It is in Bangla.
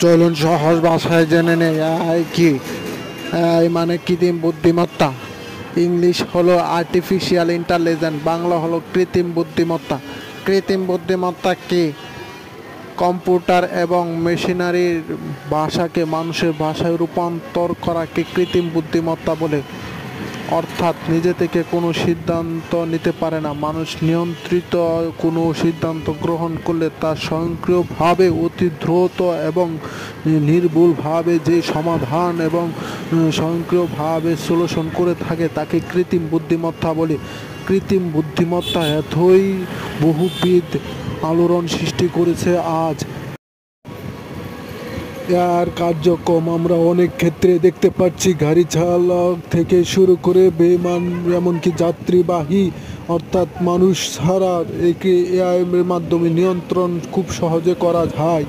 চলুন সহজ ভাষায় জেনে নেই এআই কি। এআই মানে কৃত্রিম বুদ্ধিমত্তা। ইংলিশ হলো আর্টিফিশিয়াল ইন্টেলিজেন্স, বাংলা হলো কৃত্রিম বুদ্ধিমত্তা। কৃত্রিম বুদ্ধিমত্তা কি? কম্পিউটার এবং মেশিনারির ভাষাকে মানুষের ভাষায় রূপান্তর করাকে কৃত্রিম বুদ্ধিমত্তা বলে। অর্থাৎ নিজে থেকে কোনো সিদ্ধান্ত নিতে পারে না, মানুষ নিয়ন্ত্রিত কোনো সিদ্ধান্ত গ্রহণ করলে তা স্বয়ংক্রিয়ভাবে অতি দ্রুত এবং নির্ভুলভাবে যে সমাধান এবং স্বয়ংক্রিয়ভাবে সলিউশন করে থাকে তাকে কৃত্রিম বুদ্ধিমত্তা বলে। কৃত্রিম বুদ্ধিমত্তা এতই বহুবিধ আলোড়ন সৃষ্টি করেছে আজ। এর কার্যক্রম আমরা অনেক ক্ষেত্রে দেখতে পাচ্ছি, গাড়ি চালক থেকে শুরু করে বিমান, এমনকি যাত্রীবাহী অর্থাৎ মানুষ ছাড়া একে এআই এর মাধ্যমে নিয়ন্ত্রণ খুব সহজে করা যায়।